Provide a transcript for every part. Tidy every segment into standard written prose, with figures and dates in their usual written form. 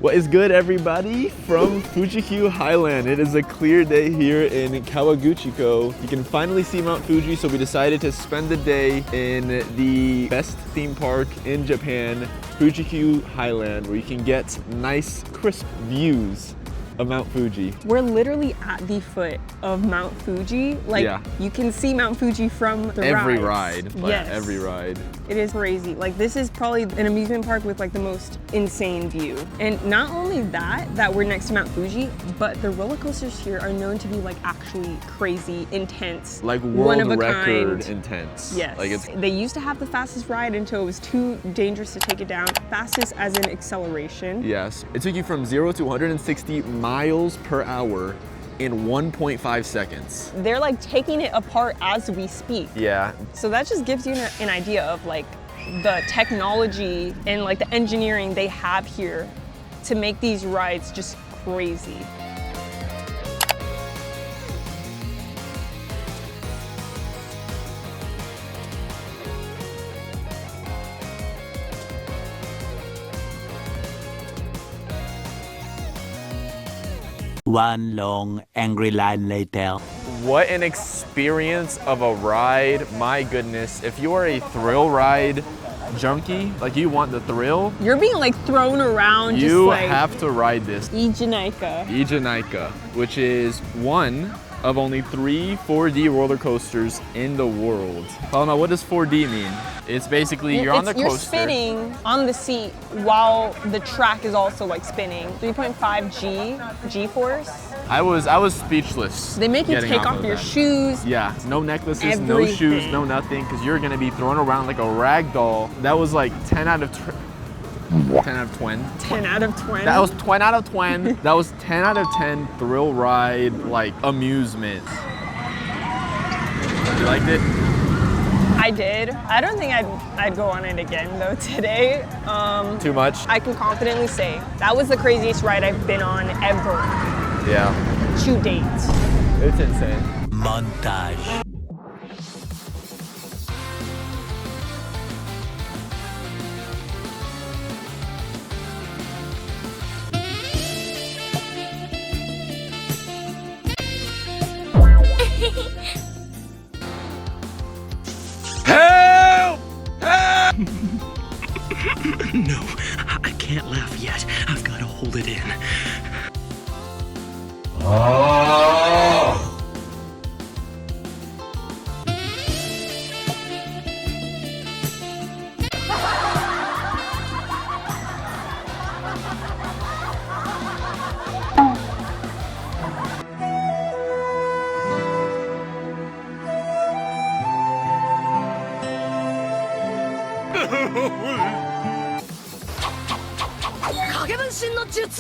What is good, everybody? From Fuji-Q Highland. It is a clear day here in Kawaguchiko. You can finally see Mount Fuji, so we decided to spend the day in the best theme park in Japan, Fuji-Q Highland, where you can get nice, crisp views of Mount Fuji. We're literally at the foot of Mount Fuji. Like, you can see Mount Fuji from the every rides. ride. Yes. Every ride. It is crazy. Like, this is probably an amusement park with like the most insane view. And not only that we're next to Mount Fuji, but the roller coasters here are known to be like actually crazy, intense. Like one of world a record kind. intense. Yes. Like they used to have the fastest ride until it was too dangerous to take it down. Fastest as in acceleration. Yes. It took you from 0 to 160 miles per hour in 1.5 seconds. They're like taking it apart as we speak. Yeah. So that just gives you an idea of like the technology and like the engineering they have here to make these rides just crazy. One long, angry line later. What an experience of a ride. My goodness. If you are a thrill ride junkie, like you want the thrill, You're being like thrown around you just like have to ride this. Eejanaika. Eejanaika, which is one of only 3 4D roller coasters in the world. Paloma, what does 4D mean? It's basically you're on the coaster. You're spinning on the seat while the track is also like spinning. 3.5 G-force. I was speechless. They make you getting take off of your that. shoes. Yeah, no necklaces, no shoes, Everything. no nothing, because you're gonna be thrown around like a rag doll. That was like 10 out of 10 out of 20. 10 out of 20. That was 20 out of 20. That was 10 out of 10 thrill ride, like amusement. You liked it? I did. I don't think I'd go on it again though today. Too much? I can confidently say that was the craziest ride I've been on ever Yeah. to date. It's insane. Montage. Help! Help! No, I can't laugh yet. I've got to hold it in. Oh!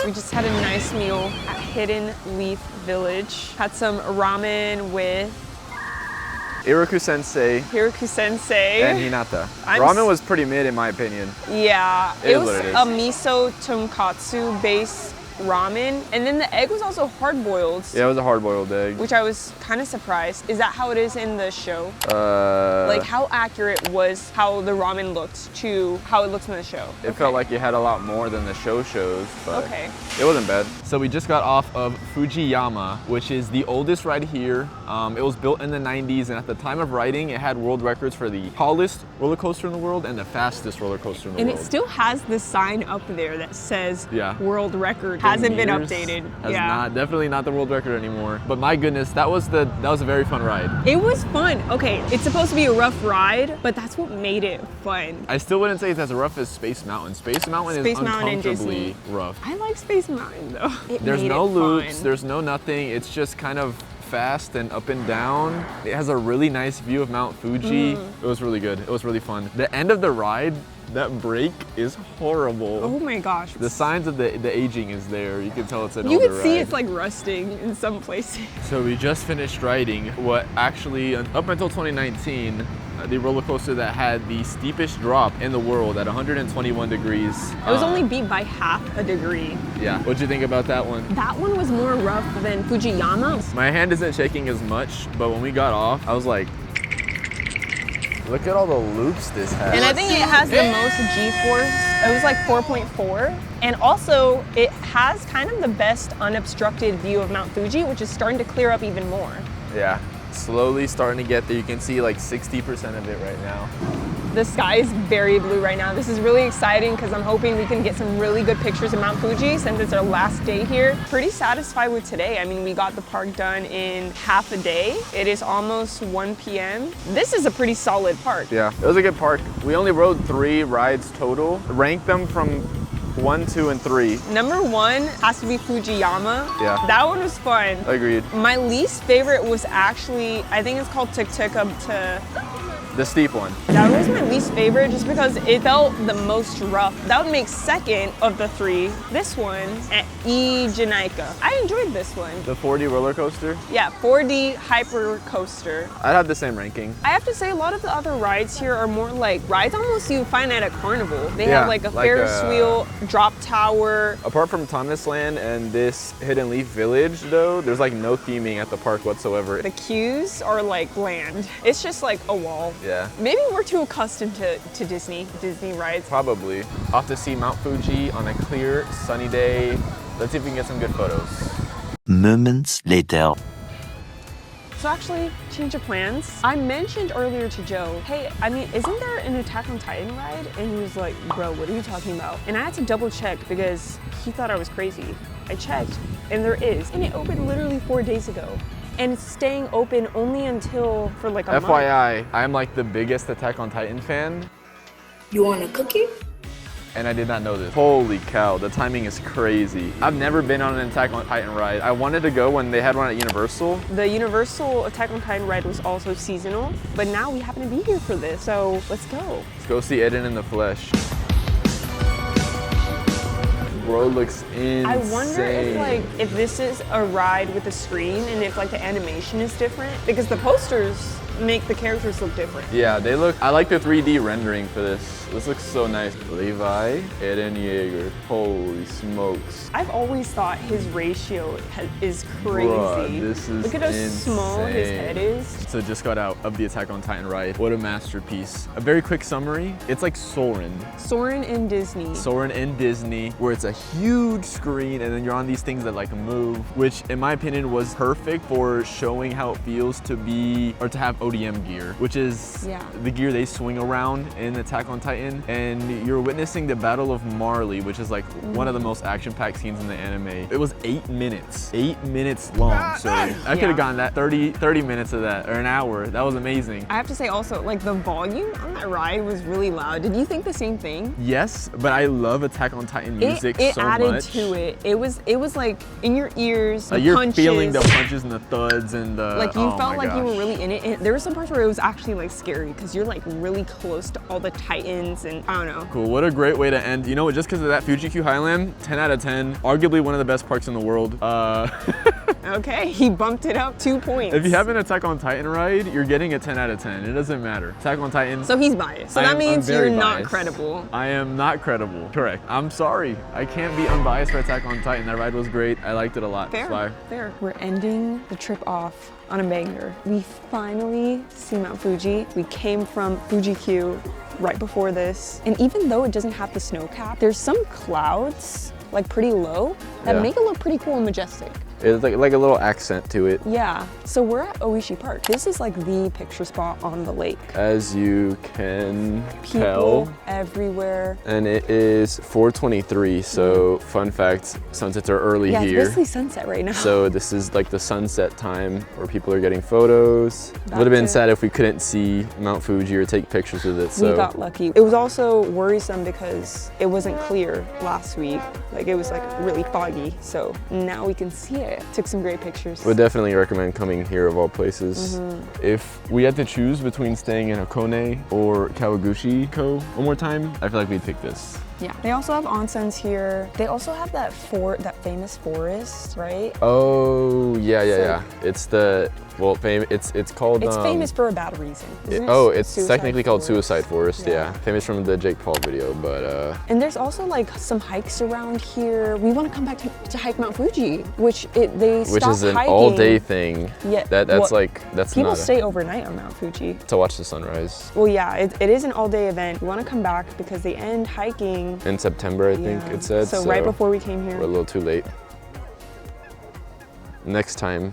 We just had a nice meal at Hidden Leaf Village. Had some ramen with Iroku Sensei Hiroku Sensei. and Hinata. I'm Ramen was pretty mid in my opinion. Yeah, It it is was what it is. a miso tonkatsu based ramen. And then the egg was also hard boiled. Yeah, it was a hard-boiled egg. Which I was kind of surprised. Is that how it is in the show? Like Like how accurate was how the ramen looked to how it looks in the show? it felt like it had a lot more than the show shows, but Okay. it wasn't bad. So we just got off of Fujiyama, which is the oldest ride here. It was built in the 90s, and at the time of writing, it had world records for the tallest roller coaster in the world and the fastest roller coaster in the And world. it still has the sign up there that says Yeah. world record. Hasn't been Years, updated. Has Yeah. not, definitely not the world record anymore. But my goodness, that was a very fun ride. It was fun. Okay, it's supposed to be a rough ride, but that's what made it fun. I still wouldn't say it's as rough as Space Mountain. Space Mountain Space is Mountain and uncomfortably Disney. rough. I like Space Mountain though. It There's made no it loops, fun. there's no nothing. It's just kind of fast and up and down. It has a really nice view of Mount Fuji. It was really good. It was really fun. The end of the ride, that break is horrible. Oh my gosh. The signs of the aging is there. You can tell it's an You older can see ride. it's like rusting in some places. So we just finished riding what actually, up until 2019, the roller coaster that had the steepest drop in the world at 121 degrees. It was only beat by half a degree. Yeah. What'd you think about that one? That one was more rough than Fujiyama. My hand isn't shaking as much, but when we got off, I was like, Look at all the loops this has. And I think it has the most G-force. It was like 4.4. And also, it has kind of the best unobstructed view of Mount Fuji, which is starting to clear up even more. Yeah, slowly starting to get there. You can see like 60% of it right now. The sky is very blue right now. This is really exciting because I'm hoping we can get some really good pictures of Mount Fuji since it's our last day here. Pretty satisfied with today. I mean, we got the park done in half a day. It is almost 1 p.m. This is a pretty solid park. Yeah, it was a good park. We only rode 3 rides total. Rank them from 1, 2, and 3. Number 1 has to be Fujiyama. Yeah. That one was fun. Agreed. My least favorite was actually, I think it's called Takabisha. The steep one. That was my least favorite just because it felt the most rough. That would make second of the 3. This one at Eejanaika. I enjoyed this one. The 4D roller coaster. Yeah, 4D Hypercoaster. I'd have the same ranking. I have to say a lot of the other rides here are more like rides almost you find at a carnival. They Yeah, have like a like Ferris wheel, drop tower. Apart from Thomas Land and this Hidden Leaf Village though, there's like no theming at the park whatsoever. The queues are like bland. It's just like a wall. Yeah. Maybe we're too accustomed to Disney rides. Probably. Off to see Mount Fuji on a clear, sunny day. Let's see if we can get some good photos. Moments later. So actually, change of plans. I mentioned earlier to Joe, hey, I mean, isn't there an Attack on Titan ride? And he was like, bro, what are you talking about? And I had to double check because he thought I was crazy. I checked, and there is. And it opened literally 4 days ago. And it's staying open only until for like a month. FYI, I'm like the biggest Attack on Titan fan. You want a cookie? And I did not know this. Holy cow, the timing is crazy. I've never been on an Attack on Titan ride. I wanted to go when they had one at Universal. The Universal Attack on Titan ride was also seasonal, but now we happen to be here for this, so let's go. Let's go see Eden in the flesh. Bro looks insane. I wonder if this is a ride with a screen and if like the animation is different, because the posters make the characters look different. Yeah, they look, I like the 3D rendering for this. This looks so nice. Levi, Eden Yeager. Holy smokes. I've always thought his ratio is crazy. Bruh, this is Look at how small his insane. head is. So just got out of the Attack on Titan ride. What a masterpiece. A very quick summary. It's like Soarin'. Soarin' in Disney. Soarin' in Disney, where it's a huge screen and then you're on these things that like move, which in my opinion was perfect for showing how it feels to be, or to have ODM gear, which is the gear they swing around in Attack on Titan. And you're witnessing the Battle of Marley, which is like one of the most action-packed scenes in the anime. It was 8 minutes. 8 minutes long, so I could have gotten that 30 minutes of that, or an hour. That was amazing. I have to say also, like the volume on that ride was really loud. Did you think the same thing? Yes, but I love Attack on Titan music it so added much. to it. It was like in your ears, the You're punches. feeling the punches and the thuds and the, like you oh felt my like you were gosh. really in it. And there were some parts where it was actually like scary because you're like really close to all the Titans and I don't know. Cool, what a great way to end. You know what, just because of that, Fuji-Q Highland, 10 out of 10. Arguably one of the best parks in the world. Okay, he bumped it up 2 points. If you have an Attack on Titan ride, you're getting a 10 out of 10. It doesn't matter. Attack on Titan. So he's biased. So that means you're not credible. I am not credible. Correct. I'm sorry. I can't be unbiased for Attack on Titan. That ride was great. I liked it a lot. Fair, fair. We're ending the trip off on a banger. We finally see Mount Fuji. We came from Fuji-Q right before this. And even though it doesn't have the snow cap, there's some clouds, like pretty low, that make it look pretty cool and majestic. It's like a little accent to it. Yeah, so we're at Oishi Park. This is like the picture spot on the lake. As you can People tell. everywhere. And it is 4:23, so fun fact, sunsets are early Yeah, here. it's basically sunset right now. So this is like the sunset time where people are getting photos. It would have been sad if we couldn't see Mount Fuji or take pictures with it. So we got lucky. It was also worrisome because it wasn't clear last week. Like it was like really foggy. So now we can see it. Took some great pictures. would definitely recommend coming here of all places. If we had to choose between staying in Hakone or Kawaguchiko one more time, I feel like we'd pick this. Yeah. They also have onsens here. They also have that famous forest, right? Oh, yeah. So- It's the, well, it's called... It's famous for a bad reason. Isn't it? it's Suicide technically called Forest? Suicide Forest, Yeah. yeah. Famous from the Jake Paul video, but... And there's also like some hikes around here. We want to come back to hike Mount Fuji, which they which stopped is an hiking. all-day thing. Yeah, That's well, like, that's People not stay overnight on Mount Fuji. to watch the sunrise. Well, yeah, it is an all-day event. We want to come back because they end hiking. In September, I think Yeah. it said. So right before we came here. We're a little too late. Next time,